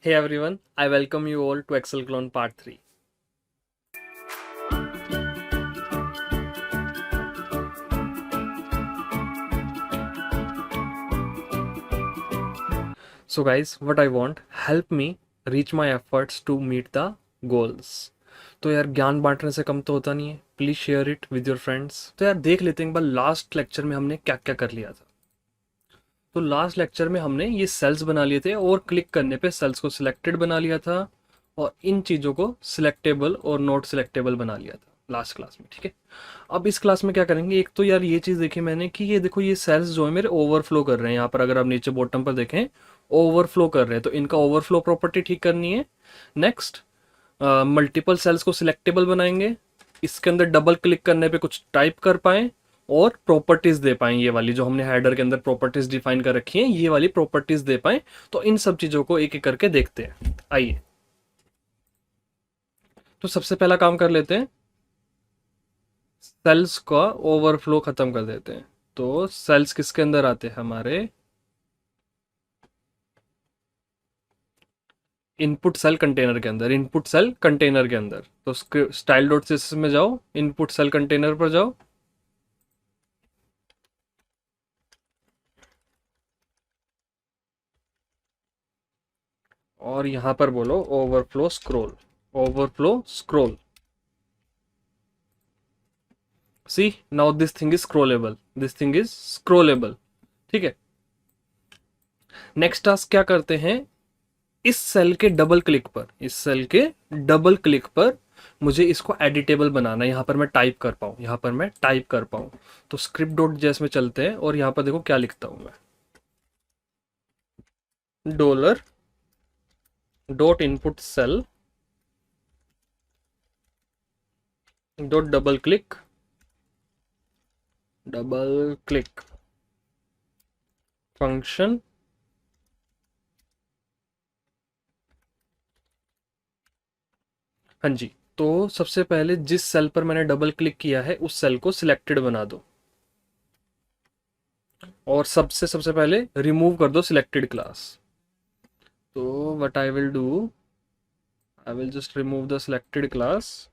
Hey everyone, I welcome you all to Excel Clone Part 3. So guys, what I want, help me reach my efforts to meet the goals. तो यार ज्ञान बांटने से कम तो होता नहीं है. Please share it with your friends. तो यार देख लेते हैं एक बार लास्ट लेक्चर में हमने क्या क्या कर लिया था. तो लास्ट लेक्चर में हमने ये सेल्स बना लिए थे और क्लिक करने पे सेल्स को सिलेक्टेड बना लिया था और इन चीज़ों को सिलेक्टेबल और नॉट सिलेक्टेबल बना लिया था लास्ट क्लास में. ठीक है, अब इस क्लास में क्या करेंगे. एक तो यार ये चीज़ देखी मैंने कि ये देखो ये सेल्स जो है मेरे ओवरफ्लो कर रहे हैं. यहाँ पर अगर आप नीचे बॉटम पर देखें ओवरफ्लो कर रहे हैं, तो इनका ओवरफ्लो प्रॉपर्टी ठीक करनी है. नेक्स्ट, मल्टीपल सेल्स को सिलेक्टेबल बनाएंगे, इसके अंदर डबल क्लिक करने पे कुछ टाइप कर पाएं और प्रॉपर्टीज दे पाएं. ये वाली जो हमने हेडर के अंदर प्रॉपर्टीज डिफाइन कर रखी हैं, ये वाली प्रॉपर्टीज दे पाएं. तो इन सब चीजों को एक एक करके देखते हैं. आइए, तो सबसे पहला काम कर लेते हैं, सेल्स का ओवरफ्लो खत्म कर देते हैं. तो सेल्स किसके अंदर आते हैं हमारे, इनपुट सेल कंटेनर के अंदर. इनपुट सेल कंटेनर के अंदर तो स्टाइल डॉट सीएसएस में जाओ, इनपुट सेल कंटेनर पर जाओ, और यहां पर बोलो overflow scroll. Overflow scroll. See now this thing is scrollable. This thing is scrollable. ठीक है, नेक्स्ट टास्क क्या करते हैं, इस सेल के डबल क्लिक पर, इस सेल के डबल क्लिक पर मुझे इसको एडिटेबल बनाना है. यहां पर मैं टाइप कर पाऊं, यहां पर मैं टाइप कर पाऊं. तो स्क्रिप्ट डॉट जेएस में चलते हैं और यहां पर देखो क्या लिखता हूं मैं. Dollar dot input cell dot double click function. हाँ जी, तो सबसे पहले जिस सेल पर मैंने डबल क्लिक किया है उस सेल को सिलेक्टेड बना दो और सबसे पहले रिमूव कर दो सिलेक्टेड क्लास. तो what I will do, I will just remove the selected class.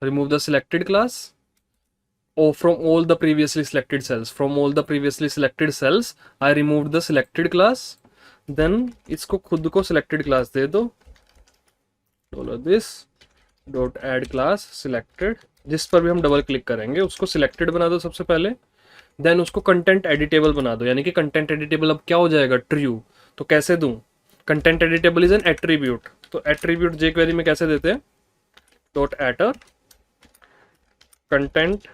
Remove the selected class. Oh, from all the previously selected cells. From all the previously selected cells, I removed the selected class. Then इसको खुद को selected class दे दो. Dollar this dot add class selected. जिस पर भी हम double click करेंगे उसको सिलेक्टेड बना दो सबसे पहले. देन उसको कंटेंट एडिटेबल बना दो, यानी कि कंटेंट एडिटेबल अब क्या हो जाएगा, ट्रू. तो कैसे दूं, content editable is an attribute. तो एट्रीब्यूट जे क्वेरी में कैसे देते हैं, डॉट एटर कंटेंट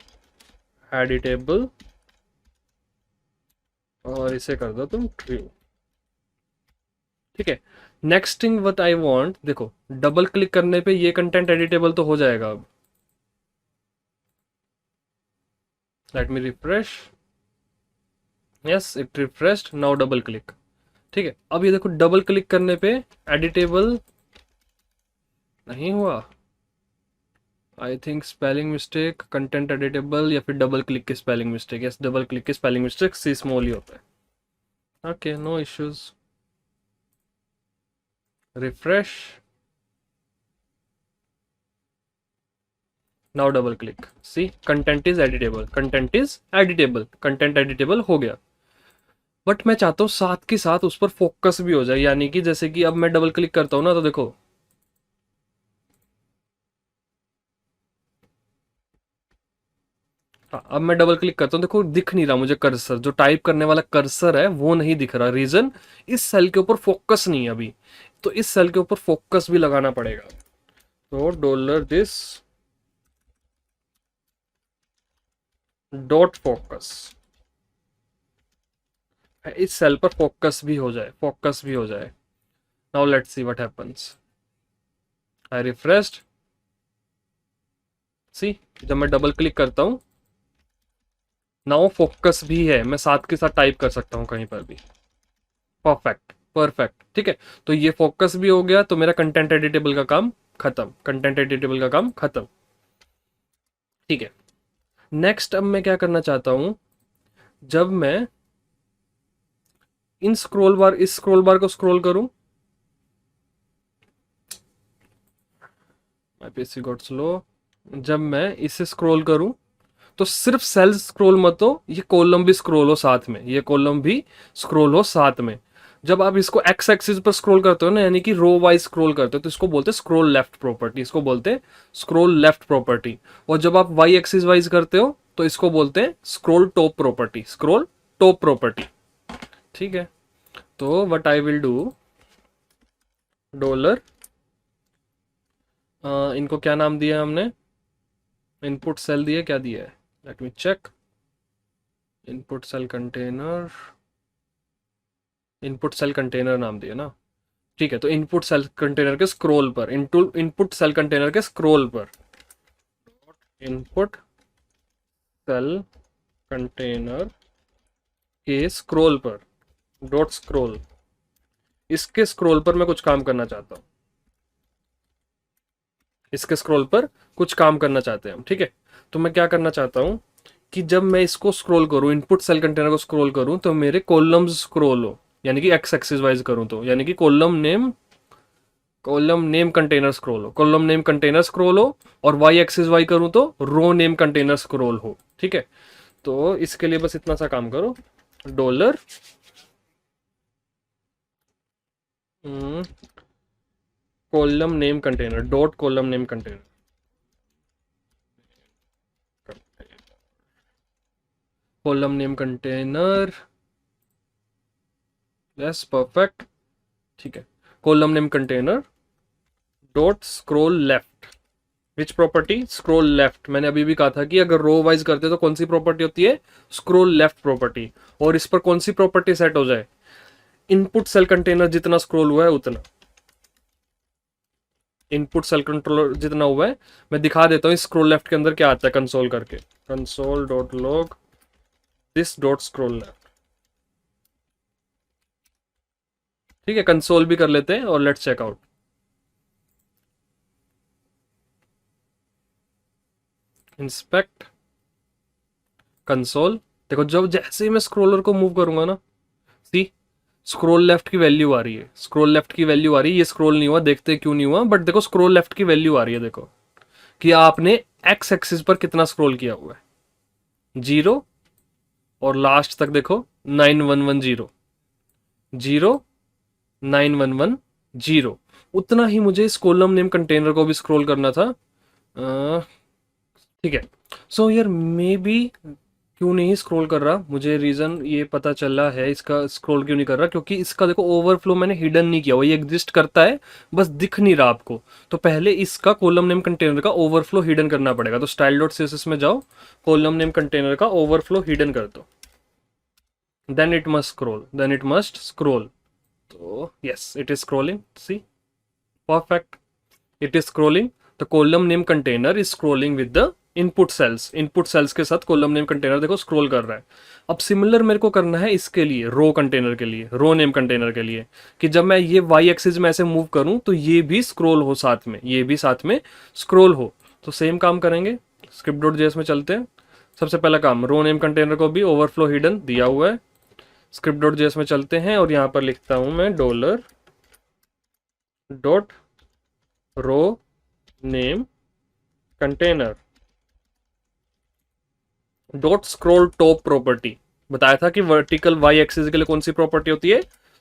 एडिटेबल और इसे कर दो तुम ट्रू. ठीक है, next thing what I want, देखो डबल क्लिक करने पे ये कंटेंट एडिटेबल तो हो जाएगा. अब let me refresh. Yes, it refreshed. Now double click. ठीक है, अब ये देखो डबल क्लिक करने पे एडिटेबल नहीं हुआ. I think spelling mistake, content editable या फिर डबल क्लिक की spelling mistake. Yes, double click की स्पेलिंग मिस्टेक सी स्मॉल ही होता है. Okay, no issues. Refresh. Now double click. See content is editable, content is editable, content editable हो गया. But मैं चाहता हूँ साथ के साथ उस पर फोकस भी हो जाए, यानी कि जैसे कि अब मैं डबल क्लिक करता हूँ ना, तो देखो हाँ, अब मैं डबल क्लिक करता हूँ, देखो दिख नहीं रहा मुझे कर्सर, जो टाइप करने वाला कर्सर है वो नहीं दिख रहा. रीजन, इस सेल के ऊपर फोकस नहीं है अभी. तो इस सेल के ऊपर फोकस भी लगाना पड़ेगा. तो डॉलर दिस डॉट फोकस, इस सेल पर फोकस भी हो जाए, फोकस भी हो जाए. Now let's see what happens. I refreshed. See, जब मैं डबल क्लिक करता हूँ नाउ फोकस भी है, मैं साथ के साथ टाइप कर सकता हूँ कहीं पर भी. Perfect, perfect. ठीक है, तो ये फोकस भी हो गया, तो मेरा कंटेंट एडिटेबल का काम खत्म, कंटेंट एडिटेबल का काम खत्म. ठीक है, नेक्स्ट अब मैं क्या करना चाहता हूं, जब मैं इन स्क्रॉल बार, इस स्क्रॉल बार को स्क्रॉल करूं, माय पीसी गॉट स्लो, जब मैं इसे स्क्रॉल करूं तो सिर्फ सेल्स स्क्रॉल मत हो, ये कॉलम भी स्क्रॉल हो साथ में, ये कॉलम भी स्क्रॉल हो साथ में। जब आप इसको एक्स एक्सिस पर स्क्रॉल करते हो ना, यानी कि रो वाइज स्क्रॉल करते हो, तो इसको बोलते हैं स्क्रॉल लेफ्ट प्रॉपर्टी, इसको बोलते हैं स्क्रॉल लेफ्ट प्रॉपर्टी। और जब आप वाई एक्सिस वाइज करते हो तो इसको बोलते हैं scroll top property, scroll top property. ठीक है, तो what I will do, dollar, इनको क्या नाम दिया हमने, इनपुट सेल दिया, क्या दिया है, let me check, input cell container, input cell container नाम दिया ना। ठीक है, तो इनपुट सेल कंटेनर के स्क्रॉल पर, इनपुट सेल कंटेनर के स्क्रॉल पर, इनपुट सेल कंटेनर के स्क्रॉल पर, डॉट स्क्रॉल, इसके स्क्रॉल पर मैं कुछ काम करना चाहता हूं, इसके स्क्रॉल पर कुछ काम करना चाहते हैं हम। ठीक है, तो मैं क्या करना चाहता हूं कि जब मैं इसको स्क्रॉल करूं, इनपुट सेल कंटेनर को स्क्रॉल करूं, तो मेरे कॉलम्स स्क्रॉल हो, यानी कि एक्स एक्सिस वाइज करूं तो, यानी कि कॉलम नेम कंटेनर स्क्रॉल हो, कॉलम नेम कंटेनर स्क्रॉल हो, और वाई एक्सिस वाई करूं तो रो नेम कंटेनर स्क्रॉल हो। ठीक है, तो इसके लिए बस इतना सा काम करो, dollar column name container, dot column name container, column name container, yes perfect. ठीक है, column name container dot scroll left, which property, scroll left. मैंने अभी भी कहा था कि अगर रो वाइज करते तो कौन सी प्रॉपर्टी होती है, स्क्रॉल लेफ्ट प्रॉपर्टी। और इस पर कौन सी प्रॉपर्टी सेट हो जाए, इनपुट सेल कंटेनर जितना स्क्रॉल हुआ है उतना, इनपुट सेल कंट्रोलर जितना हुआ है, मैं दिखा देता हूँ स्क्रॉल लेफ्ट के अंदर क्या आता है, कंसोल करके, console dot log this dot scroll left. ठीक है, कंसोल भी कर लेते हैं और let's check out, inspect console. देखो जब जैसे ही मैं स्क्रॉलर को मूव करूंगा ना, सी स्क्रॉल लेफ्ट की वैल्यू आ रही है, स्क्रॉल लेफ्ट की वैल्यू आ रही है, ये स्क्रॉल नहीं हुआ, देखते क्यों नहीं हुआ, बट देखो स्क्रॉल लेफ्ट की वैल्यू आ रही है, देखो कि आपने एक्स एक्सिस पर कितना स्क्रॉल किया हुआ है, 0, और लास्ट तक देखो 9110, 09110, उतना ही मुझे इस कॉलम नेम कंटेनर को भी स्क्रॉल करना था। ठीक है, सो यार मे बी क्यों नहीं स्क्रॉल कर रहा, मुझे रीजन ये पता चला है इसका स्क्रॉल क्यों नहीं कर रहा, क्योंकि इसका देखो ओवरफ्लो मैंने हिडन नहीं किया हुआ, ये एग्जिस्ट करता है बस दिख नहीं रहा आपको। तो पहले इसका कॉलम नेम कंटेनर का ओवरफ्लो हिडन करना पड़ेगा, तो स्टाइल डॉट सीएसएस में जाओ, कॉलम नेम कंटेनर का ओवरफ्लो हिडन कर दो, then it must scroll, then it must scroll. तो yes it is scrolling, see perfect, it is scrolling, the column name container is scrolling with the input cells, input cells के साथ column name container देखो scroll कर रहा है। अब similar मेरे को करना है इसके लिए, रो कंटेनर के लिए, रो नेम कंटेनर के लिए, कि जब मैं ये वाई एक्सिस में ऐसे मूव करूं तो ये भी स्क्रॉल हो साथ में, ये भी साथ में स्क्रॉल हो। तो सेम काम करेंगे, स्क्रिप्ट डॉट जेएस में चलते हैं। सबसे पहला काम, रो नेम कंटेनर को भी ओवरफ्लो हिडन दिया हुआ है, स्क्रिप्ट डॉट जेएस में चलते हैं, और यहां पर लिखता हूं मैं dollar dot row name container dot scroll top property. बताया था कि वर्टिकल वाई एक्सिस के लिए कौन सी प्रॉपर्टी होती है,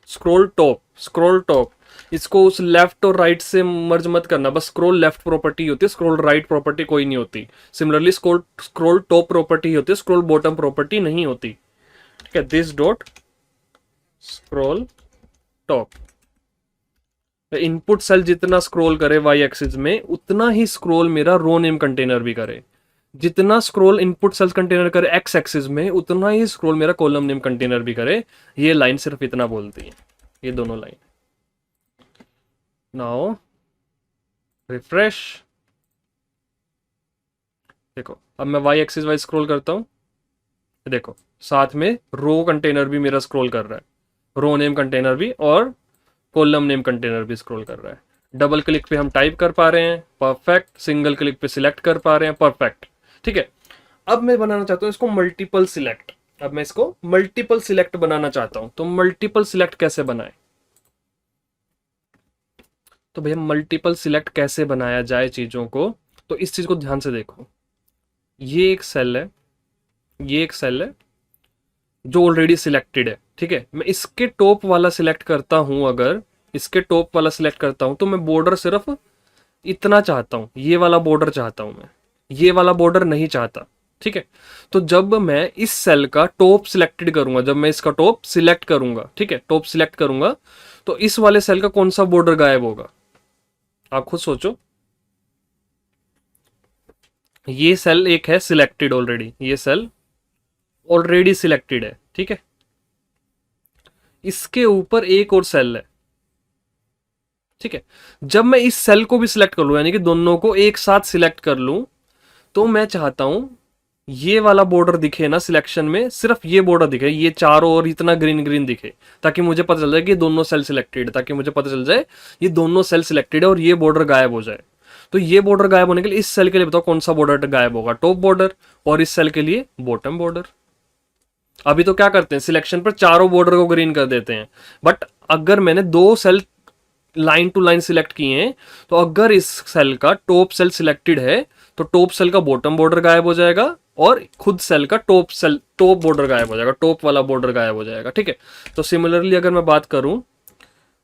स्क्रॉल टॉप, स्क्रॉल टॉप। इसको उस लेफ्ट और राइट से मर्ज मत करना, बस स्क्रॉल लेफ्ट प्रॉपर्टी होती है, स्क्रॉल राइट प्रॉपर्टी कोई नहीं होती। सिमिलरली स्क्रॉल टॉप प्रॉपर्टी होती है, स्क्रॉल बॉटम प्रॉपर्टी नहीं होती। ठीक है, this dot scroll top, input cell जितना स्क्रॉल करे वाई एक्सिस में उतना ही स्क्रॉल मेरा रो नेम कंटेनर भी करे, जितना स्क्रॉल इनपुट सेल्स कंटेनर करे एक्स एक्सिस में उतना ही स्क्रॉल मेरा कॉलम नेम कंटेनर भी करे। ये लाइन सिर्फ इतना बोलती है, ये दोनों लाइन। नाउ रिफ्रेश, देखो अब मैं वाई एक्सिस वाइज स्क्रॉल करता हूं, देखो साथ में रो कंटेनर भी मेरा स्क्रॉल कर रहा है, रो नेम कंटेनर भी और कॉलम नेम कंटेनर भी स्क्रॉल कर रहा है। डबल क्लिक पे हम टाइप कर पा रहे हैं, परफेक्ट, सिंगल क्लिक पे सिलेक्ट कर पा रहे हैं, परफेक्ट। ठीक है, अब मैं बनाना चाहता हूं इसको मल्टीपल सिलेक्ट। अब मैं इसको मल्टीपल सिलेक्ट बनाना चाहता हूं, तो मल्टीपल सिलेक्ट कैसे बनाए? तो भैया मल्टीपल सिलेक्ट कैसे बनाया जाए चीजों को, तो इस चीज को ध्यान से देखो। ये एक सेल है, ये एक सेल है जो ऑलरेडी सिलेक्टेड है, ठीक है। मैं इसके टॉप वाला सिलेक्ट करता हूं, अगर इसके टॉप वाला सिलेक्ट करता हूं तो मैं बॉर्डर सिर्फ इतना चाहता हूं, ये वाला बॉर्डर चाहता हूं मैं, ये वाला बॉर्डर नहीं चाहता, ठीक है। तो जब मैं इस सेल का टॉप सिलेक्टेड करूंगा, जब मैं इसका टॉप सिलेक्ट करूंगा, ठीक है, टॉप सिलेक्ट करूंगा, तो इस वाले सेल का कौन सा बॉर्डर गायब होगा? आप खुद सोचो। ये सेल एक है सिलेक्टेड ऑलरेडी, ये सेल ऑलरेडी सिलेक्टेड है, ठीक है। इसके ऊपर एक और सेल है, ठीक है। जब मैं इस सेल को भी सिलेक्ट कर लूं, यानी कि दोनों को एक साथ सिलेक्ट कर लूं, तो मैं चाहता हूं ये वाला बॉर्डर दिखे ना सिलेक्शन में, सिर्फ ये बॉर्डर दिखे, ये चारों ओर इतना ग्रीन ग्रीन दिखे, ताकि मुझे पता चल जाए कि दोनों सेल सिलेक्टेड, ताकि मुझे पता चल जाए ये दोनों सेल सिलेक्टेड है और ये बॉर्डर गायब हो जाए। तो ये बॉर्डर गायब होने के लिए इस सेल के लिए बताओ कौन सा बॉर्डर गायब होगा? Top border. और इस सेल के लिए बॉटम बॉर्डर। अभी तो क्या करते हैं, सिलेक्शन पर चारों बॉर्डर को ग्रीन कर देते हैं, बट अगर मैंने दो cell line to line select किए हैं, तो अगर इस सेल का टॉप सेल सिलेक्टेड है तो टॉप सेल का बॉटम बॉर्डर गायब हो जाएगा और खुद सेल का टॉप बॉर्डर गायब हो जाएगा, टॉप वाला बॉर्डर गायब हो जाएगा, ठीक है। तो सिमिलरली अगर मैं बात करूं,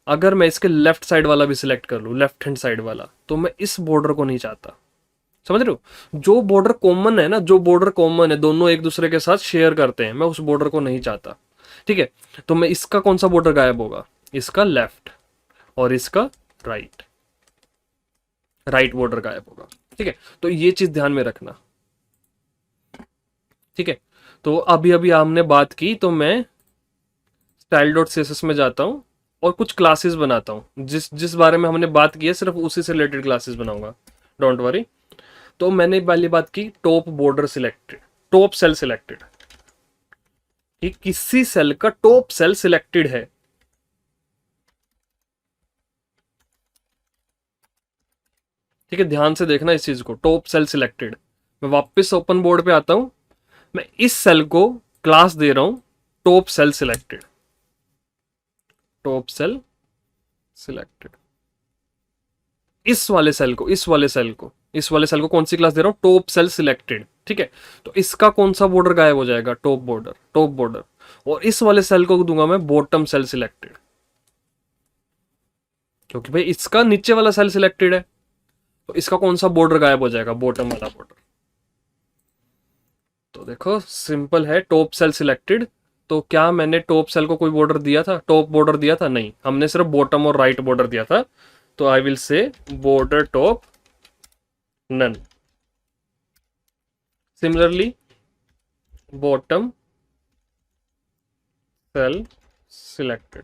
अगर मैं इसके लेफ्ट साइड वाला भी सिलेक्ट कर लूं, लेफ्ट हैंड साइड वाला, तो मैं इस बॉर्डर को नहीं चाहता। समझ रहे हो? जो बॉर्डर कॉमन है ना, जो बॉर्डर कॉमन है, दोनों एक दूसरे के साथ शेयर करते हैं, मैं उस बॉर्डर को नहीं चाहता, ठीक है। तो मैं इसका कौन सा बॉर्डर गायब होगा? इसका लेफ्ट, और इसका राइट, राइट बॉर्डर गायब होगा, ठीक है। तो ये चीज ध्यान में रखना, ठीक है। तो अभी अभी हमने बात की, तो मैं स्टाइल डॉट सीएसएस में जाता हूँ और कुछ क्लासेस बनाता हूँ, जिस जिस बारे में हमने बात की है सिर्फ उसी से रिलेटेड क्लासेस बनाऊंगा, डोंट वरी। तो मैंने पहली बात की top border selected, top cell selected, कि किसी सेल का टॉप सेल सिलेक्टेड है, ठीक है। ध्यान से देखना इस चीज को, टॉप सेल सिलेक्टेड। मैं वापस ओपन बोर्ड पे आता हूं, मैं इस सेल को क्लास दे रहा हूं top cell selected, top cell selected. इस वाले सेल को, इस वाले सेल को, इस वाले सेल को कौन सी क्लास दे रहा हूं? टॉप सेल सिलेक्टेड, ठीक है। तो इसका कौन सा बॉर्डर गायब हो जाएगा? Top border, top border. और इस वाले सेल को दूंगा मैं बॉटम सेल सिलेक्टेड, क्योंकि भाई इसका नीचे वाला सेल सिलेक्टेड है, तो इसका कौन सा बॉर्डर गायब हो जाएगा? बॉटम वाला बॉर्डर। तो देखो सिंपल है, टॉप सेल सिलेक्टेड। तो क्या मैंने टॉप सेल को कोई बॉर्डर दिया था, टॉप बॉर्डर दिया था? नहीं, हमने सिर्फ बॉटम और राइट बॉर्डर दिया था। तो I will say border top none. Similarly bottom cell selected.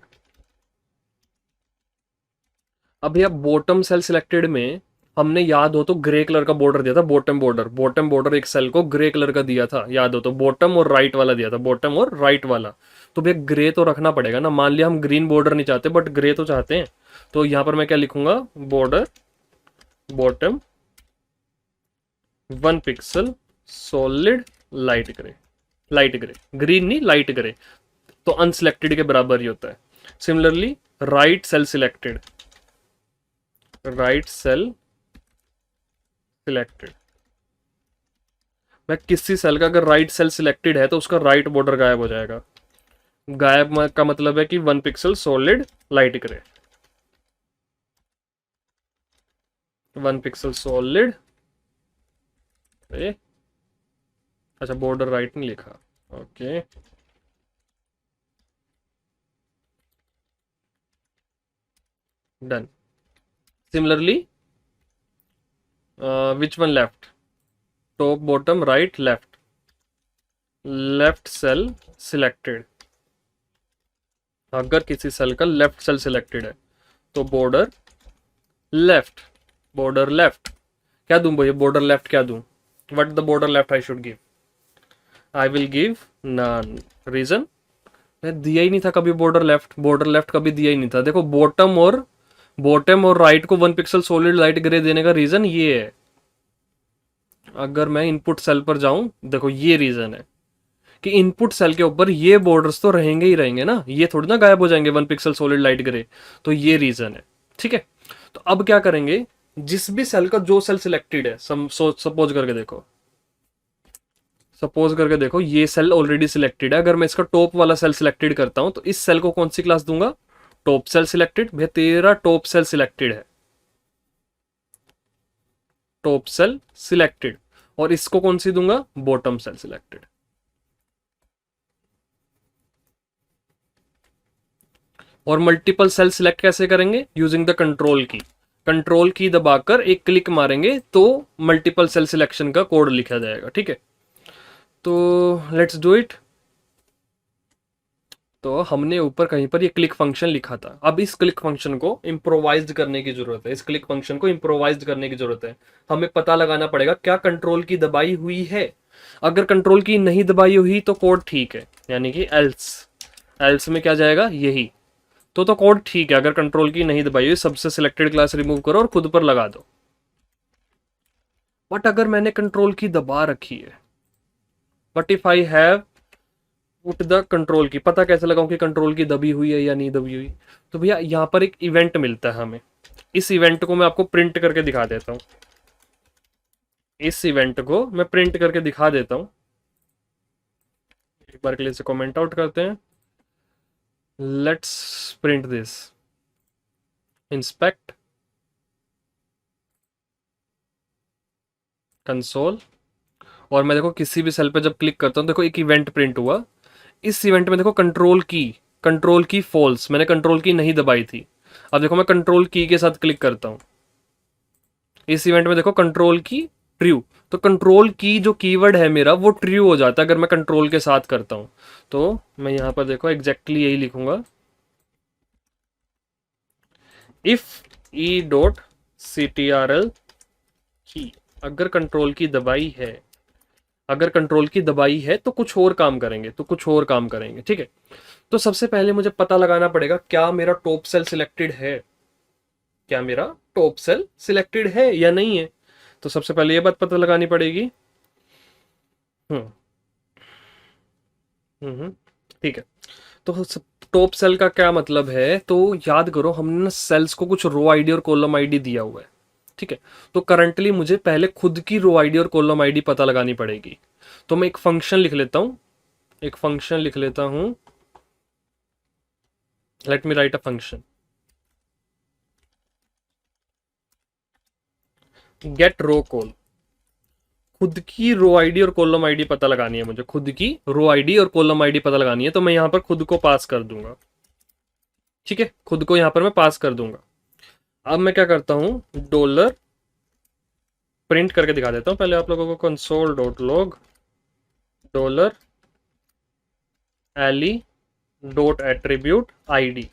अभी अब बॉटम सेल सिलेक्टेड में हमने याद हो तो ग्रे कलर का बॉर्डर दिया था, बॉटम बॉर्डर, बॉटम बॉर्डर एक सेल को ग्रे कलर का दिया था, याद हो तो, बॉटम और राइट वाला दिया था, बॉटम और राइट वाला। तो भैया ग्रे तो रखना पड़ेगा ना, मान लिया हम ग्रीन बॉर्डर नहीं चाहते बट ग्रे तो चाहते हैं, तो यहां पर मैं क्या लिखूंगा? Border bottom 1 pixel solid light grey, light grey, green नहीं लाइट ग्रे, तो अनसिलेक्टेड के बराबर ही होता है। Similarly right cell selected, right cell selected. मैं किसी सेल का अगर राइट सेल सिलेक्टेड है तो उसका राइट बॉर्डर गायब हो जाएगा। गायब का मतलब है कि 1 pixel solid light grey, 1 pixel solid. अच्छा बॉर्डर राइट नहीं लिखा, okay. Done. Similarly which one left? Top bottom right left, left cell selected. अगर किसी सेल का लेफ्ट सेल सिलेक्टेड है तो बॉर्डर लेफ्ट, बॉर्डर लेफ्ट। क्या दूं भैया बॉर्डर लेफ्ट? क्या दूं? What the border left I should give? I will give none. Reason, मैं दिया ही नहीं था कभी बॉर्डर लेफ्ट, बॉर्डर लेफ्ट कभी दिया ही नहीं था। देखो बॉटम और राइट को 1 पिक्सल सॉलिड लाइट ग्रे देने का रीजन ये है। अगर मैं इनपुट सेल पर जाऊं, देखो ये रीजन है कि इनपुट सेल के ऊपर ये बॉर्डर्स तो रहेंगे ही रहेंगे ना, ये थोड़ी ना गायब हो जाएंगे 1 पिक्सल सॉलिड लाइट ग्रे। तो ये रीजन है, ठीक है। तो अब क्या करेंगे, जिस भी सेल का जो सेल सिलेक्टेड है, सपोज करके देखो, सपोज करके देखो ये सेल ऑलरेडी सिलेक्टेड है। अगर मैं इसका टॉप वाला सेल सिलेक्टेड करता हूं तो इस सेल को कौन सी क्लास दूंगा, टॉप सेल सिलेक्टेड। भैया तेरा टॉप सेल सिलेक्टेड है, टॉप सेल सिलेक्टेड। और इसको कौन सी दूंगा, बॉटम सेल सिलेक्टेड। और मल्टीपल सेल सिलेक्ट कैसे करेंगे, यूजिंग द कंट्रोल की। कंट्रोल की दबाकर एक क्लिक मारेंगे तो मल्टीपल सेल सिलेक्शन का कोड लिखा जाएगा, ठीक है। तो लेट्स डू इट। तो हमने ऊपर कहीं पर ये क्लिक फंक्शन लिखा था। अब इस क्लिक फंक्शन को इम्प्रोवाइज करने की जरूरत है, इस क्लिक फंक्शन को इम्प्रोवाइज करने की जरूरत है। हमें पता लगाना पड़ेगा क्या कंट्रोल की दबाई हुई है। अगर कंट्रोल की नहीं दबाई हुई तो कोड ठीक है, यानी कि एल्स, एल्स में क्या जाएगा, यही। तो कोड ठीक है। अगर कंट्रोल की नहीं दबाई हुई, सबसे सिलेक्टेड क्लास रिमूव करो और खुद पर लगा दो। बट अगर मैंने कंट्रोल की दबा रखी है, but if I have put the control की, पता कैसे लगाऊं कि कंट्रोल की दबी हुई है या नहीं दबी हुई। तो भैया यहां पर एक इवेंट मिलता है हमें। इस इवेंट को मैं आपको प्रिंट करके दिखा देता हूं, इस इवेंट को मैं प्रिंट करके दिखा देता हूं। एक बार के लिए इसे कमेंट आउट करते हैं। Let's print this, inspect console. और मैं देखो किसी भी सेल पे जब क्लिक करता हूं, देखो एक इवेंट प्रिंट हुआ। इस इवेंट में देखो कंट्रोल की फॉल्स, मैंने कंट्रोल की नहीं दबाई थी। अब देखो मैं कंट्रोल की के साथ क्लिक करता हूं, इस इवेंट में देखो कंट्रोल की ट्रू। तो कंट्रोल की जो कीवर्ड है मेरा वो ट्रू हो जाता है अगर मैं कंट्रोल के साथ करता हूं। तो मैं यहां पर देखो एग्जैक्टली यही लिखूंगा, if E dot C T R L की। अगर कंट्रोल की दबाई है, अगर कंट्रोल की दबाई है तो कुछ और काम करेंगे, तो कुछ और काम करेंगे, ठीक है। तो सबसे पहले मुझे पता लगाना पड़ेगा क्या मेरा टॉप सेल सिलेक्टेड है, क्या मेरा टॉप सेल सिलेक्टेड है या नहीं है। तो सबसे पहले ये बात पता लगानी पड़ेगी। हम्म ठीक है। तो टॉप सेल का क्या मतलब है, तो याद करो हमने ना सेल्स को कुछ रो आईडी और कॉलम आईडी दिया हुआ है, ठीक है। तो करंटली मुझे पहले खुद की रो आईडी और कॉलम आईडी पता लगानी पड़ेगी। तो मैं एक फंक्शन लिख लेता हूं, एक फंक्शन लिख लेता हूं। Let me write a function, get row col. खुद की रो आईडी और कॉलम आईडी पता लगानी है मुझे, खुद की रो आईडी और कॉलम आईडी पता लगानी है। तो मैं यहां पर खुद को पास कर दूंगा, ठीक है, खुद को यहां पर मैं पास कर दूंगा। अब मैं क्या करता हूं, डॉलर प्रिंट करके दिखा देता हूं पहले आप लोगों को, console dot log dollar ele dot attribute ID.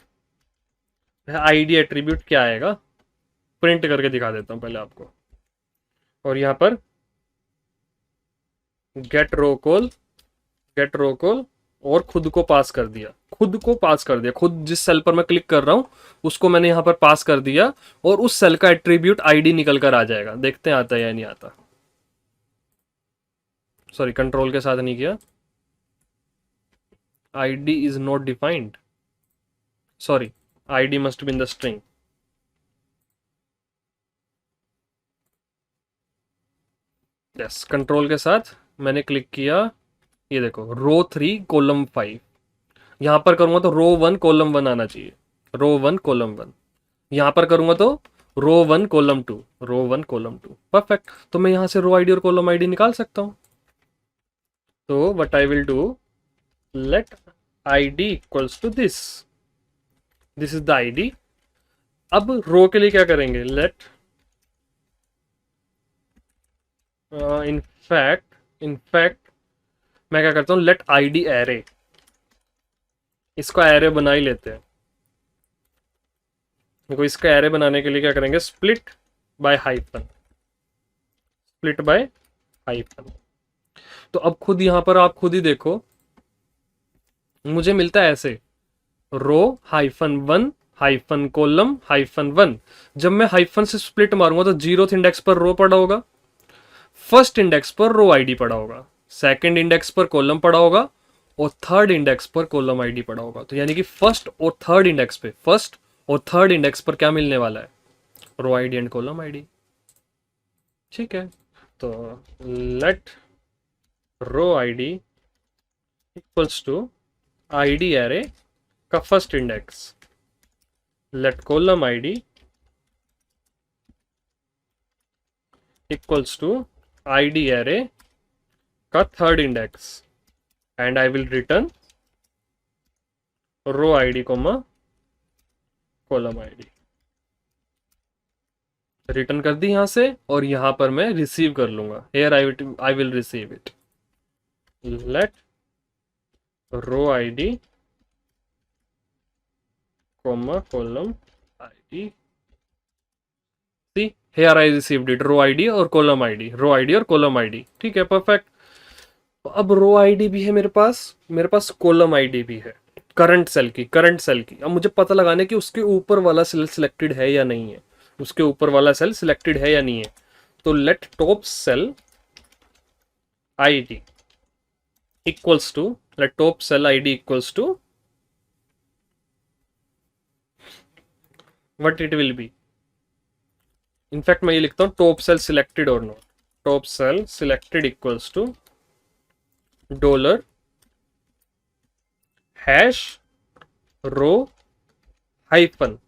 ID attribute क्या आएगा, प्रिंट करके दिखा देता हूं पहले आपको। और यहां पर gate row call, gate row call, और खुद को पास कर दिया, खुद को पास कर दिया। खुद जिस सेल पर मैं क्लिक कर रहा हूं उसको मैंने यहां पर पास कर दिया और उस सेल का एट्रीब्यूट आईडी निकल कर आ जाएगा। देखते हैं आता है या नहीं आता। सॉरी, कंट्रोल के साथ नहीं किया, ID is not defined, sorry, ID must be in the string. Yes, control के साथ मैंने क्लिक किया, ये देखो रो 3 कॉलम 5। यहां पर करूंगा तो रो 1 कॉलम 1 आना चाहिए, रो 1 कॉलम 1। यहां पर करूंगा तो row 1 column 2, row 1 column 2, perfect. तो मैं यहां से रो आईडी और कॉलम आईडी निकाल सकता हूं। तो what I will do, let ID equals to this, this is the ID. अब रो के लिए क्या करेंगे, लेट इनफैक्ट मैं क्या करता हूं, लेट आईडी एरे, इसको एरे बना ही लेते हैं। देखो इसका एरे बनाने के लिए क्या करेंगे, split by hyphen, split by hyphen. तो अब खुद यहां पर आप खुद ही देखो, मुझे मिलता है ऐसे, रो हाइफन 1 हाइफन कॉलम हाइफन 1। जब मैं हाइफन से स्प्लिट मारूंगा तो 0th इंडेक्स पर रो पड़ा होगा, फर्स्ट इंडेक्स पर रो आईडी पड़ा होगा, सेकंड इंडेक्स पर कॉलम पड़ा होगा और थर्ड इंडेक्स पर कॉलम आईडी पड़ा होगा। तो यानी कि फर्स्ट और थर्ड इंडेक्स पे, फर्स्ट और थर्ड इंडेक्स पर क्या मिलने वाला है, row ID and column ID. ठीक है, तो let row ID equals to ID array का first index, let column ID equals to ID array का third index, and I will return row ID comma column ID. Return कर दी यहां से, और यहां पर मैं रिसीव कर लूंगा, here I will receive it. Let row ID comma column ID, see here I received it, row ID और कॉलम आईडी, रो आईडी और कॉलम आईडी। ठीक है, परफेक्ट। अब रो आईडी भी है मेरे पास कॉलम आईडी भी है, करंट सेल की। अब मुझे पता लगाना है कि उसके ऊपर वाला सेल सिलेक्टेड है या नहीं है, उसके ऊपर वाला सेल सिलेक्टेड है या नहीं है। तो let top cell ID equals to, let top cell ID equals to what it will be. In fact मैं ये लिखता हूं टॉप सेल सिलेक्टेड और not, top cell selected equals to dollar hash row hyphen.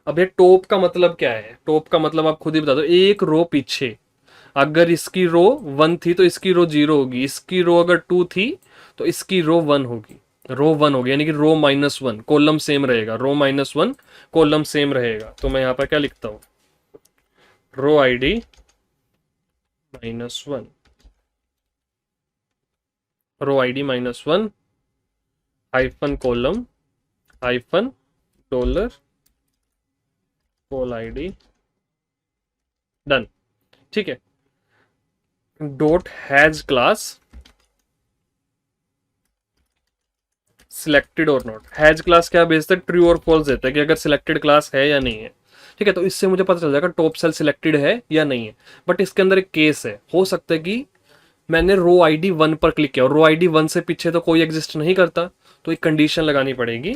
अब ये टॉप का मतलब क्या है, टॉप का मतलब आप खुद ही बता दो, एक रो पीछे। अगर इसकी रो 1 थी तो इसकी रो 0 होगी, इसकी रो अगर 2 थी तो इसकी रो 1 होगी, रो 1 होगी, यानी कि रो -1, कॉलम सेम रहेगा, रो -1 कॉलम सेम रहेगा। तो मैं यहां पर क्या लिखता हूं, row ID -1, row ID -1 hyphen column hyphen dollar col ID, done. ठीक है, डॉट हैज क्लास सिलेक्टेड और नॉट। हैज क्लास क्या भेजता है, ट्रू और फॉल्स देता है कि अगर सिलेक्टेड क्लास है या नहीं है। ठीक है, तो इससे मुझे पता चल जाएगा टॉप सेल सिलेक्टेड है या नहीं है। बट इसके अंदर एक केस है, हो सकता है कि मैंने रो आईडी 1 पर क्लिक किया और रो आईडी 1 से पीछे तो कोई एग्जिस्ट नहीं करता, तो एक कंडीशन लगानी पड़ेगी,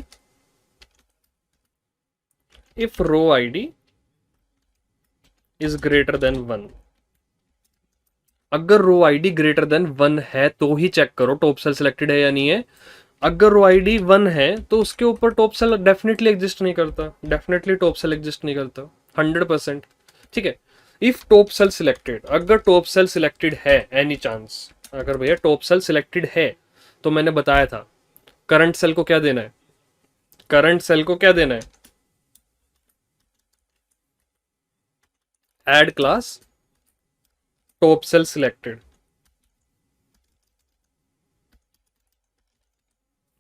if row ID is greater than 1। अगर रो आईडी ग्रेटर देन 1 है तो ही चेक करो टॉप सेल सिलेक्टेड है या नहीं है। अगर रो आईडी 1 है तो उसके ऊपर टॉप सेल डेफिनेटली एग्जिस्ट नहीं करता, डेफिनेटली टॉप सेल एग्जिस्ट नहीं करता 100%। ठीक है, इफ टॉप सेल सिलेक्टेड, अगर टॉप सेल सिलेक्टेड है एनी चांस, अगर भैया टॉप सेल सिलेक्टेड है, तो मैंने बताया था करंट सेल को क्या देना है, करंट सेल को क्या देना है, add class top cell selected.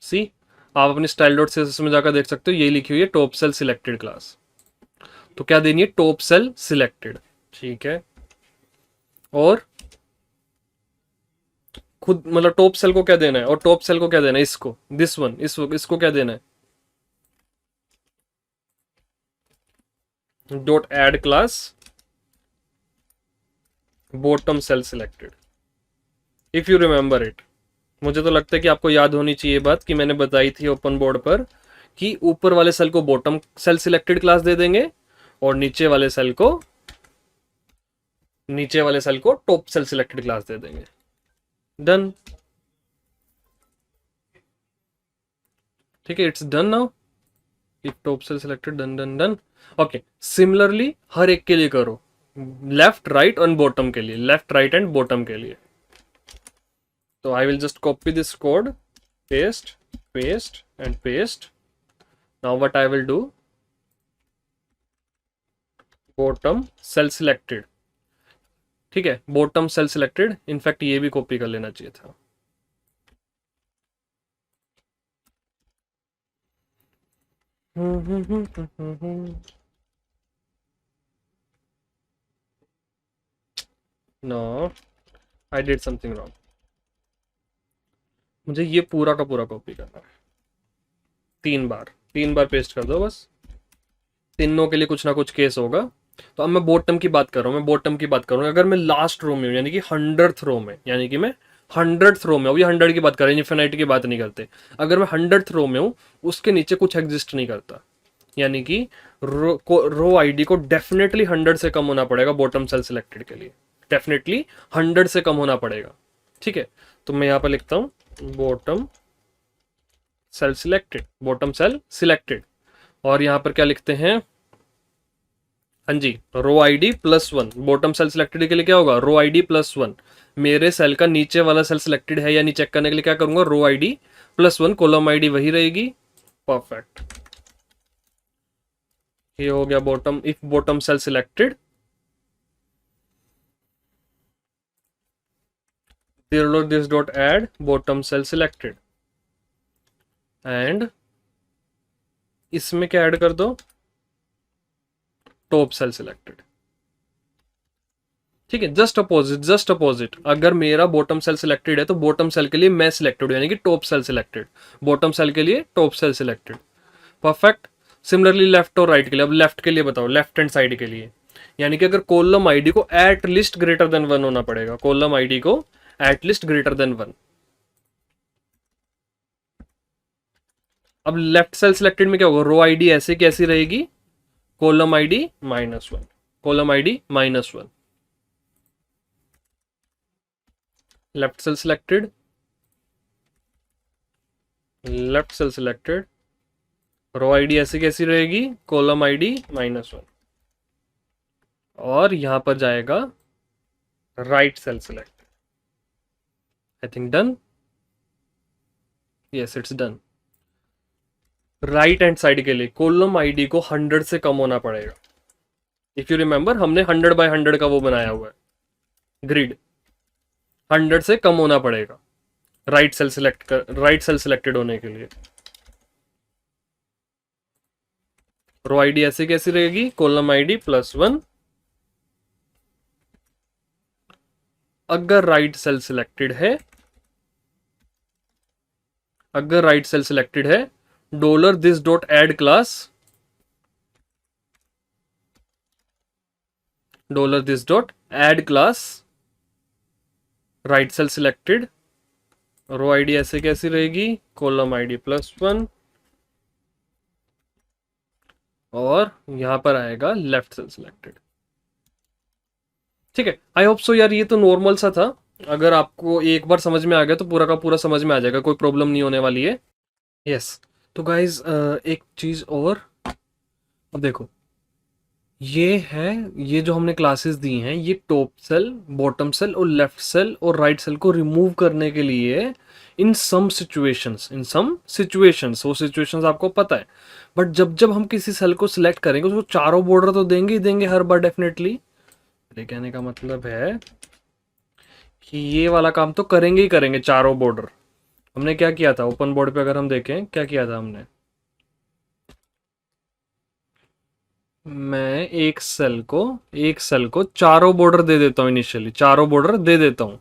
See आप अपनी स्टाइल डॉट सीएसएस में जाकर देख सकते हो, ये लिखी हुई है टॉप सेल सिलेक्टेड क्लास। तो क्या देनी है, टॉप सेल सिलेक्टेड। ठीक है, और खुद मतलब टॉप सेल को क्या देना है, और टॉप सेल को क्या देना है, इसको दिस वन, इसको क्या देना है, dot add class bottom cell selected, if you remember it. मुझे तो लगता है कि आपको याद होनी चाहिए बात कि मैंने बताई थी ओपन बोर्ड पर कि ऊपर वाले सेल को बॉटम सेल सिलेक्टेड क्लास दे देंगे और नीचे वाले सेल को टॉप सेल सिलेक्टेड क्लास दे देंगे। डन। ठीक है, it's done now, if top cell selected, done done done. Okay, similarly हर एक के लिए करो, लेफ्ट राइट और बॉटम के लिए, लेफ्ट राइट एंड बॉटम के लिए। तो I will just copy this code, paste paste and paste. Now what I will do, bottom cell selected. ठीक है, बॉटम सेल सिलेक्टेड, इनफैक्ट ये भी कॉपी कर लेना चाहिए था। No, I did something wrong. मुझे ये पूरा का पूरा कॉपी करना है, 3 बार पेस्ट कर दो बस, तीनों के लिए कुछ ना कुछ केस होगा। तो अब मैं बॉटम की बात कर रहा हूँ, अगर मैं लास्ट रो में हूँ, यानी कि 100th रो में, यानी कि मैं 100th रो में हूँ, ये 100 की बात कर रहे हैं, इन्फिनिटी की बात नहीं करते। अगर मैं 100th रो में हूँ, उसके नीचे कुछ एग्जिस्ट नहीं करता, यानी कि रो आईडी को डेफिनेटली 100 से कम होना पड़ेगा बॉटम सेल सिलेक्टेड के लिए, डेफिनेटली 100 से कम होना पड़ेगा। ठीक है, तो मैं यहाँ पर लिखता हूँ bottom cell selected, bottom cell selected, और यहाँ पर क्या लिखते हैं, हाँ जी, row ID +1। Bottom cell selected के लिए क्या होगा, रो आईडी +1। मेरे सेल का नीचे वाला सेल सिलेक्टेड है या नहीं चेक करने के लिए क्या करूंगा, रो आईडी +1, कॉलम आईडी वही रहेगी। परफेक्ट, ये हो गया bottom, if bottom cell selected this dot add bottom cell selected, and इसमें क्या ऐड कर दो, टॉप सेल सिलेक्टेड। ठीक है, जस्ट अपोजिट, जस्ट अपोजिट। अगर मेरा बॉटम सेल सिलेक्टेड है तो बॉटम सेल के लिए मैं सिलेक्टेड हूं, यानी कि top cell selected, bottom cell के लिए top cell selected. Perfect. Similarly left और राइट के लिए, अब लेफ्ट के लिए बताओ, लेफ्ट हैंड साइड के लिए, यानी कि अगर कॉलम आईडी को एट लिस्ट ग्रेटर देन 1 होना पड़ेगा, कॉलम आईडी को एट लिस्ट ग्रेटर देन 1। अब लेफ्ट सेल सिलेक्टेड में क्या होगा, रो आईडी ऐसे कैसी रहेगी, column ID -1, column ID -1। Left cell selected, left cell selected, row ID ऐसी कैसी रहेगी, कॉलम आईडी -1, और यहां पर जाएगा right cell select. I think done, yes it's done. Right hand side के लिए कॉलम आईडी को 100 से कम होना पड़ेगा। इफ यू रिमेंबर, हमने 100 बाय 100 का वो बनाया हुआ है ग्रिड, 100 से कम होना पड़ेगा राइट सेल सिलेक्ट कर, राइट सेल सिलेक्टेड होने के लिए। रो आईडी ऐसे कैसी रहेगी, कॉलम आईडी +1। अगर राइट सेल सिलेक्टेड है, अगर राइट सेल सिलेक्टेड है, $this dot add class, $this dot add class right cell selected, row ID ऐसे कैसी रहेगी, कॉलम आईडी +1, और यहां पर आएगा लेफ्ट सेल सिलेक्टेड। ठीक है, आई होप सो यार, ये तो नॉर्मल सा था। अगर आपको एक बार समझ में आ गया तो पूरा का पूरा समझ में आ जाएगा, कोई प्रॉब्लम नहीं होने वाली है। यस, तो गाइज एक चीज और, अब देखो, ये है, ये जो हमने क्लासेस दी हैं, ये टॉप सेल, बॉटम सेल और लेफ्ट सेल और राइट सेल को रिमूव करने के लिए इन सम सिचुएशंस, इन सम सिचुएशंस, वो सिचुएशंस आपको पता है। बट जब जब हम किसी सेल को सिलेक्ट करेंगे, उसको चारों बॉर्डर तो देंगे ही देंगे हर बार डेफिनेटली। ये कहने का मतलब है कि ये वाला काम तो करेंगे ही करेंगे, चारों बॉर्डर। हमने क्या किया था ओपन बोर्ड पे, अगर हम देखें क्या किया था हमने, मैं एक सेल को चारों बॉर्डर दे देता हूँ, इनिशियली चारों बॉर्डर दे देता हूँ,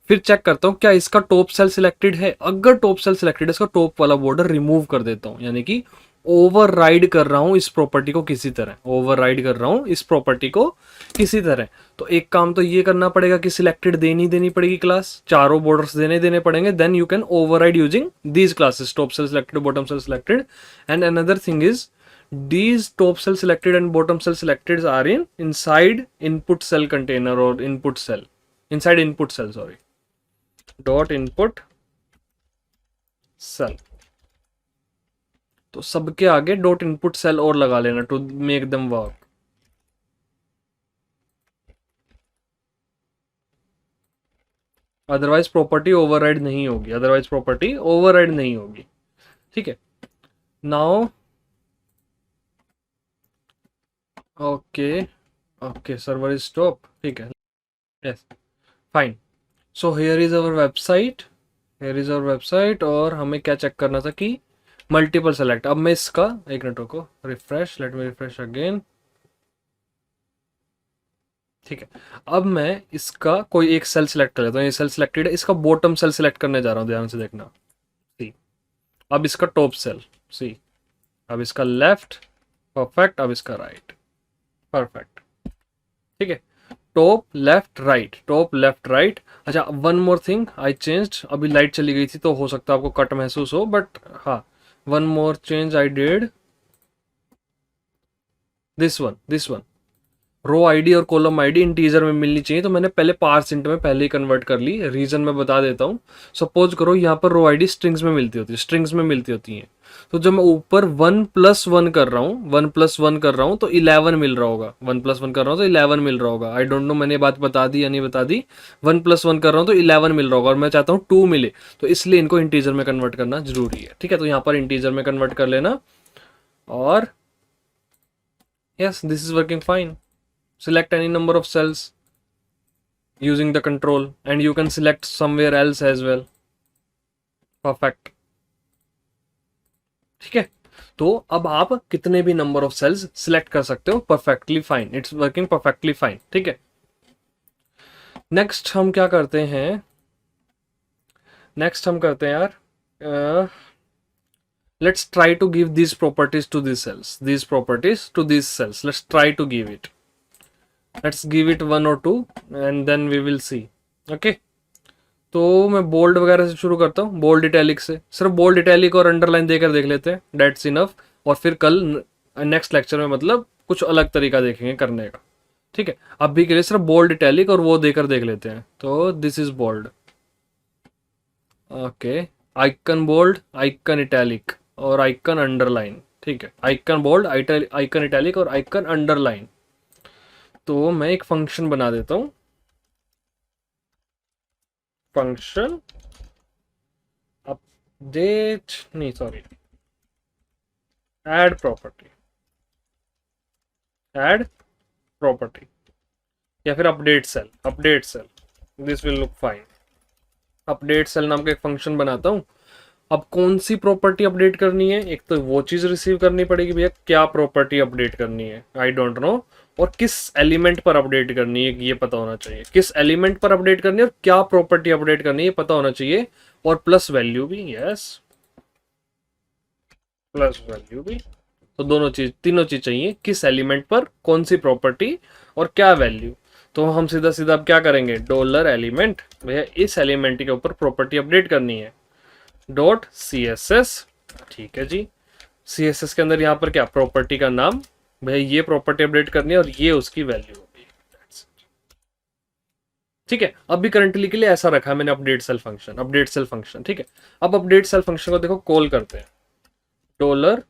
फिर चेक करता हूँ क्या इसका टॉप सेल सिलेक्टेड है। अगर टॉप सेल सिलेक्टेड है, इसका टॉप वाला बॉर्डर रिमूव कर देता हूँ, यानी कि ओवरराइड कर रहा हूँ इस प्रॉपर्टी को किसी तरह, ओवरराइड कर रहा हूँ इस प्रॉपर्टी को किसी तरह। तो एक काम तो ये करना पड़ेगा कि सिलेक्टेड देनी पड़ेगी क्लास, चारों बॉर्डर्स देने पड़ेंगे, then you can override using these classes, top cell selected, bottom cell selected. And another thing is, these top cell selected and bottom cell selected are in inside input cell container or input cell, inside input cell, sorry, dot input cell। तो सबके आगे dot input cell और लगा लेना to make them work. Otherwise property override नहीं होगी, otherwise property override नहीं होगी। ठीक है, now okay, okay server is stop, ठीक है, yes fine. So here is our website, here is our website, और हमें क्या चेक करना था कि मल्टीपल सेलेक्ट। अब मैं इसका एक मिनट को refresh, let me refresh again. ठीक है, अब मैं इसका कोई एक सेल सिलेक्ट कर लेता हूँ, ये सेल सिलेक्टेड है, इसका बॉटम सेल सिलेक्ट करने जा रहा हूँ, ध्यान से देखना। सी, अब इसका टॉप सेल, सी, अब इसका लेफ्ट, परफेक्ट, अब इसका राइट, परफेक्ट। ठीक है, top left right, top left right. अच्छा, one more thing I changed, अभी लाइट चली गई थी तो हो सकता है आपको कट महसूस हो, बट हाँ, one more change I did, this one row ID और कॉलम आईडी इंटीजर में मिलनी चाहिए, तो मैंने पहले पार्स इंट में पहले ही कन्वर्ट कर ली। रीजन मैं बता देता हूँ। सपोज करो यहाँ पर रो आईडी स्ट्रिंग्स में मिलती होती है, स्ट्रिंग्स में मिलती होती है, तो जब मैं ऊपर 1+1 कर रहा हूँ, 1+1 कर रहा हूँ तो 11 मिल रहा होगा, 1+1 कर रहा हूँ तो 11 मिल रहा होगा। आई डोंट नो मैंने बात बता दी या नहीं बता दी। 1+1 कर रहा हूँ तो 11 मिल रहा होगा और मैं चाहता हूँ 2 मिले, तो इसलिए इनको इंटीजर में कन्वर्ट करना जरूरी है। ठीक है, तो यहाँ पर इंटीजर में कन्वर्ट कर लेना और yes, this is working fine. Select any number of cells using the control and you can select somewhere else as well. Perfect. ठीक है, तो अब आप कितने भी नंबर ऑफ सेल्स सिलेक्ट कर सकते हो, perfectly fine, it's working perfectly fine. ठीक है, नेक्स्ट हम क्या करते हैं, नेक्स्ट हम करते हैं यार, let's try to give these properties to these cells, these properties to these cells, let's try to give it, let's give it 1 or 2 and then we will see. Okay, तो मैं बोल्ड वगैरह से शुरू करता हूँ, बोल्ड इटैलिक से, सिर्फ bold italic और अंडरलाइन देकर देख लेते हैं, डेट्स इनफ। और फिर कल नेक्स्ट लेक्चर में मतलब कुछ अलग तरीका देखेंगे करने का। ठीक है, अभी के लिए सिर्फ बोल्ड इटैलिक और वो देकर देख लेते हैं। तो this is bold, okay, icon bold, icon italic और आइकन अंडरलाइन। ठीक है, आइकन बोल्ड, आइकन इटैलिक और आइकन अंडरलाइन। तो मैं एक फंक्शन बना देता हूँ, फंक्शन अपडेट, नहीं sorry, add property, add property या फिर update cell, update cell, this will look fine. Update cell नाम का एक फंक्शन बनाता हूँ। अब कौन सी प्रॉपर्टी अपडेट करनी है, एक तो वो चीज रिसीव करनी पड़ेगी भैया, क्या प्रॉपर्टी अपडेट करनी है, आई डोंट नो, और किस एलिमेंट पर अपडेट करनी है ये पता होना चाहिए, किस एलिमेंट पर अपडेट करनी है और क्या प्रॉपर्टी अपडेट करनी है पता होना चाहिए, और प्लस वैल्यू भी, यस, प्लस वैल्यू भी। तो दोनों चीज, तीनों चीज चाहिए, किस एलिमेंट पर कौन सी प्रॉपर्टी और क्या वैल्यू। तो हम सीधा सीधा अब क्या करेंगे, डॉलर एलिमेंट, भैया इस एलिमेंट के ऊपर प्रॉपर्टी अपडेट करनी है, डॉट सी एस एस। ठीक है जी, सी एस एस के अंदर यहाँ पर क्या, प्रॉपर्टी का नाम, भैया ये प्रॉपर्टी अपडेट करनी है और ये उसकी वैल्यू होगी। ठीक है, अभी करंटली के लिए ऐसा रखा है मैंने, update cell function, update cell function. ठीक है, अब अपडेट सेल फंक्शन को देखो कॉल करते हैं, डॉलर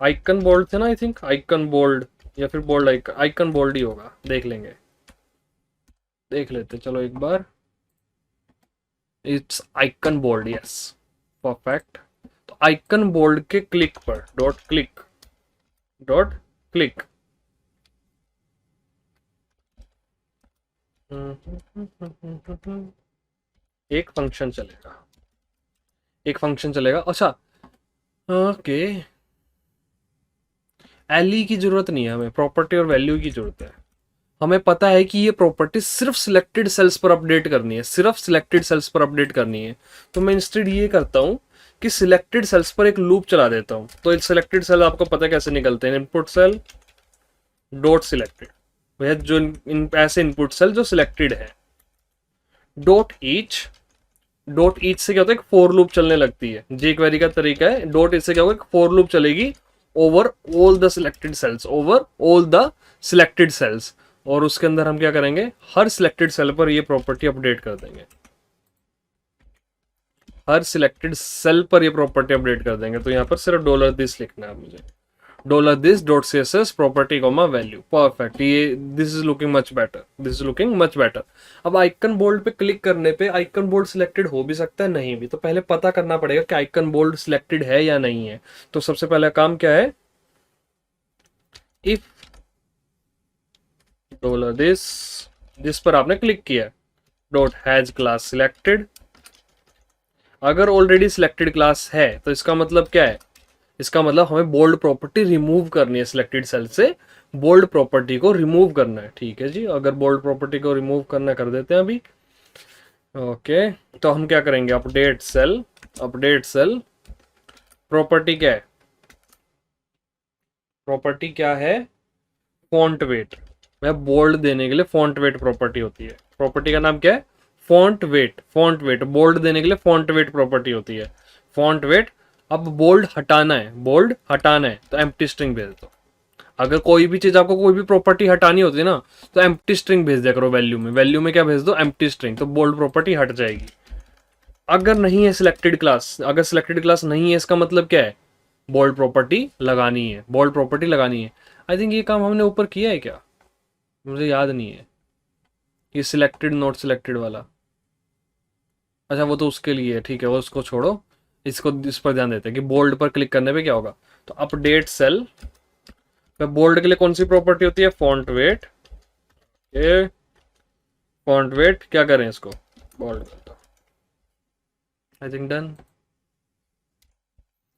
आइकन बोल्ड थे ना, आई थिंक आइकन बोल्ड या फिर बोल्ड आइकन, आइकन बोल्ड ही होगा, देख लेंगे, देख लेते चलो एक बार, it's icon bold, yes, perfect. तो आइकन बोल्ड के क्लिक पर डॉट क्लिक, डॉट क्लिक, एक फंक्शन चलेगा, एक फंक्शन चलेगा। अच्छा, ओके, एली की जरूरत नहीं है हमें, प्रॉपर्टी और वैल्यू की जरूरत है। हमें पता है कि ये प्रॉपर्टी सिर्फ सिलेक्टेड सेल्स पर अपडेट करनी है, सिर्फ सिलेक्टेड सेल्स पर अपडेट करनी है। तो मैं इंस्टेड ये करता हूँ कि सिलेक्टेड सेल्स पर एक लूप चला देता हूँ। तो सिलेक्टेड सेल आपको पता है कैसे निकलते हैं, इनपुट सेल डॉट सिलेक्टेड, भैया जो ऐसे इनपुट सेल जो सिलेक्टेड है, डॉट ईच, डॉट ईच से क्या होता है, एक फॉर लूप चलने लगती है, जे क्वेरी का तरीका है। डॉट ईच से क्या होगा, एक फॉर लूप चलेगी over all the selected cells, over all the selected cells, और उसके अंदर हम क्या करेंगे, हर सिलेक्टेड सेल पर ये प्रॉपर्टी अपडेट कर देंगे, हर सिलेक्टेड सेल पर ये प्रॉपर्टी अपडेट कर देंगे। तो यहाँ पर सिर्फ डॉलर दिस लिखना है मुझे, dollar this dot C S S property comma value, perfect. ये this is looking much better, this is looking much better. अब आइकन बोल्ड पे क्लिक करने पे आइकन बोल्ड सिलेक्टेड हो भी सकता है, नहीं भी, तो पहले पता करना पड़ेगा कि आइकन बोल्ड सिलेक्टेड है या नहीं है। तो सबसे पहला काम क्या है, इफ डॉलर दिस, जिस पर आपने क्लिक किया, डॉट हैज क्लास सिलेक्टेड, अगर ऑलरेडी सिलेक्टेड क्लास है तो इसका मतलब क्या है, इसका मतलब हमें बोल्ड प्रॉपर्टी रिमूव करनी है, सिलेक्टेड सेल से बोल्ड प्रॉपर्टी को रिमूव करना है। ठीक है जी, अगर बोल्ड प्रॉपर्टी को रिमूव करना कर देते हैं अभी, ओके। तो हम क्या करेंगे, update cell, update cell property क्या है, प्रॉपर्टी क्या है, फॉन्ट वेट, मैं बोल्ड देने के लिए फॉन्ट वेट प्रॉपर्टी होती है, प्रॉपर्टी का नाम क्या है, font weight. Font weight bold देने के लिए फॉन्ट वेट प्रॉपर्टी होती है, फॉन्ट वेट। अब बोल्ड हटाना है, बोल्ड हटाना है तो एम्प्टी स्ट्रिंग भेज दो। अगर कोई भी चीज आपको कोई भी प्रॉपर्टी हटानी होती है ना, तो एम्प्टी स्ट्रिंग भेज दिया करो वैल्यू में, वैल्यू में क्या भेज दो, एम्प्टी स्ट्रिंग, तो बोल्ड प्रॉपर्टी हट जाएगी। अगर नहीं है सिलेक्टेड क्लास, अगर सिलेक्टेड क्लास नहीं है, इसका मतलब क्या है, बोल्ड प्रॉपर्टी लगानी है, बोल्ड प्रॉपर्टी लगानी है। आई थिंक ये काम हमने ऊपर किया है क्या, मुझे याद नहीं है, ये सिलेक्टेड नॉट सिलेक्टेड वाला। अच्छा वो तो उसके लिए है, ठीक है, वो उसको छोड़ो, इसको इस पर ध्यान देते हैं कि बोल्ड पर क्लिक करने पे क्या होगा। तो अपडेट सेल में बोल्ड के लिए कौन सी प्रॉपर्टी होती है, फॉन्ट वेट। ये फॉन्ट वेट क्या करें इसको, बोल्ड कर दो। I think done,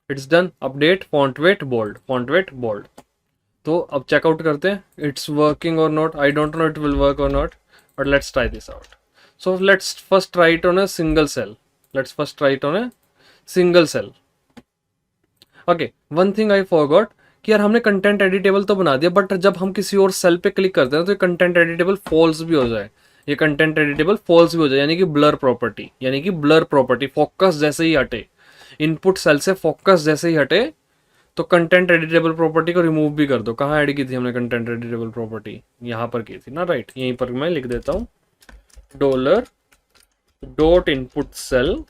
it's done. Update font weight bold, font weight bold. तो अब चेकआउट करते हैं इट्स वर्किंग और not, I don't know it will work और not, but let's try this out. So let's first try it on a single cell. Let's first try it on a single cell. Okay, one thing I forgot कि यार हमने content editable तो बना दिया, but जब हम किसी और सेल पे क्लिक करते हैं तो ये कंटेंट एडिटेबल फॉल्स भी हो जाए, ये कंटेंट एडिटेबल फॉल्स भी हो जाए, यानी कि ब्लर प्रॉपर्टी, यानी कि ब्लर प्रॉपर्टी, फोकस जैसे ही हटे, इनपुट सेल से फोकस जैसे ही हटे तो कंटेंट एडिटेबल प्रॉपर्टी को रिमूव भी कर दो। कहाँ ऐड की थी हमने कंटेंट एडिटेबल प्रॉपर्टी, यहाँ पर की थी ना, राइट, यहीं पर मैं लिख देता हूँ, dollar dot input cell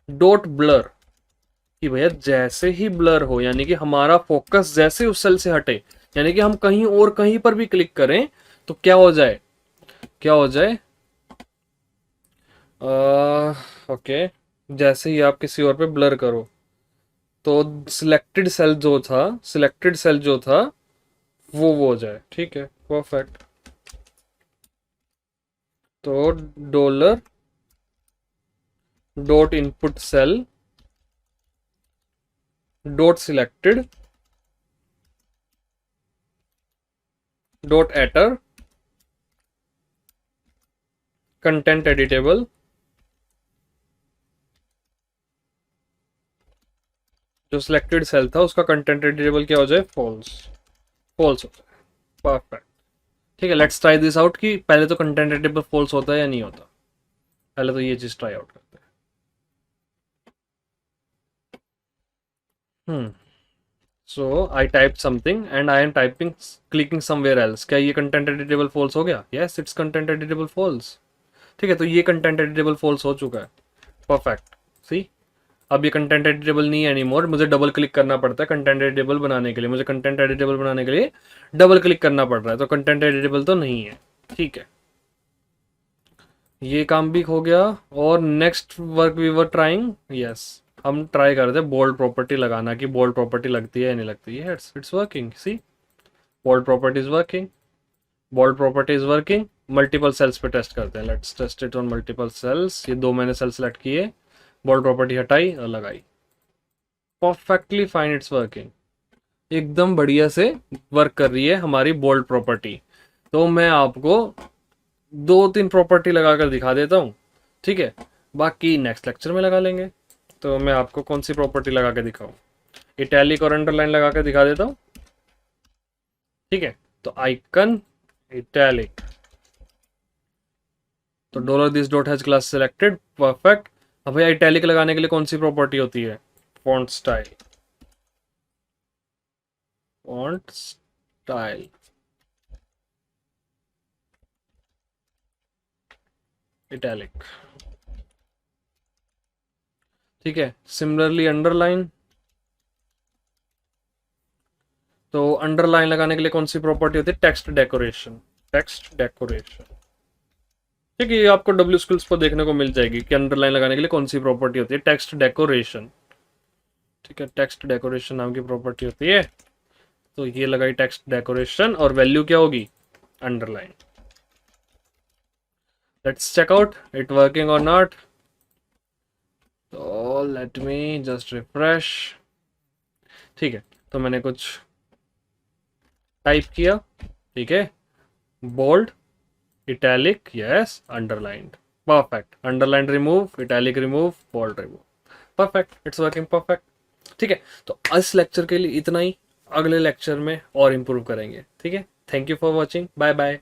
dot blur, कि भैया जैसे ही ब्लर हो, यानी कि हमारा फोकस जैसे उस सेल से हटे, यानी कि हम कहीं और कहीं पर भी क्लिक करें तो क्या हो जाए, क्या हो जाए, ओके, जैसे ही आप किसी और पे ब्लर करो तो सिलेक्टेड सेल जो था, सिलेक्टेड सेल जो था वो हो जाए, ठीक है, परफेक्ट। तो dollar dot input cell dot selected dot attr content editable, जो सिलेक्टेड सेल था उसका कंटेंट एडिटेबल क्या हो जाए, फॉल्स, फॉल्स हो जाए, परफेक्ट। ठीक है, लेट्स ट्राई दिस आउट कि पहले तो कंटेंट एडिटेबल फॉल्स होता है या नहीं होता, पहले तो ये चीज ट्राई आउट करते हैं। So I type something and I am typing clicking somewhere else, क्या ये कंटेंट एडिटेबल फॉल्स हो गया, yes it's content editable false. ठीक है, तो ये कंटेंट एडिटेबल फॉल्स हो चुका है, परफेक्ट। सी, अब ये कंटेंट एडिटेबल नहीं है एनीमोर, मुझे डबल क्लिक करना पड़ता है कंटेंट एडिटेबल बनाने के लिए, मुझे कंटेंट एडिटेबल बनाने के लिए डबल क्लिक करना पड़ रहा है, तो कंटेंट एडिटेबल तो नहीं है। ठीक है, ये काम भी हो गया। और next work we were trying, yes, हम ट्राई करते हैं बोल्ड प्रॉपर्टी लगाना, कि बोल्ड प्रॉपर्टी लगती है या नहीं लगती है, it's working, see, bold property is working, bold property is working. Multiple cells पे टेस्ट करते हैं, let's test it on multiple cells. ये दो मैंने सेल सेलेक्ट किए, बोल्ड प्रॉपर्टी हटाई और लगाई, परफेक्टली फाइन, इट्स वर्किंग, एकदम बढ़िया से वर्क कर रही है हमारी बोल्ड प्रॉपर्टी। तो मैं आपको दो तीन प्रॉपर्टी लगाकर दिखा देता हूँ, ठीक है, बाकी नेक्स्ट लेक्चर में लगा लेंगे। तो मैं आपको कौन सी प्रॉपर्टी लगा के दिखाऊँ, इटैलिक और अंडरलाइन लगा कर दिखा देता हूँ, ठीक है। तो आइकन इटैलिक, तो dollar this dot has class selected, perfect. अब भैया इटैलिक लगाने के लिए कौन सी प्रॉपर्टी होती है, font style, font style, italic, ठीक है। सिमिलरली अंडरलाइन, तो अंडरलाइन लगाने के लिए कौन सी प्रॉपर्टी होती है, टेक्स्ट डेकोरेशन, टेक्स्ट डेकोरेशन, ठीक है, ये आपको डब्ल्यू स्किल्स पर देखने को मिल जाएगी कि अंडरलाइन लगाने के लिए कौन सी प्रॉपर्टी होती है, टेक्स्ट डेकोरेशन, ठीक है, टेक्स्ट डेकोरेशन नाम की प्रॉपर्टी होती है। तो ये लगाई टेक्स्ट डेकोरेशन और वैल्यू क्या होगी, underline. Let's check out it working और नॉट, तो लेट मी जस्ट रिफ्रेश। ठीक है, तो मैंने कुछ टाइप किया, ठीक है, bold, italic, yes, underlined, perfect, underline remove, italic remove, bold remove, perfect, it's working perfect. ठीक है, तो इस लेक्चर के लिए इतना ही, अगले लेक्चर में और इम्प्रूव करेंगे, ठीक है। Thank you for watching, bye bye.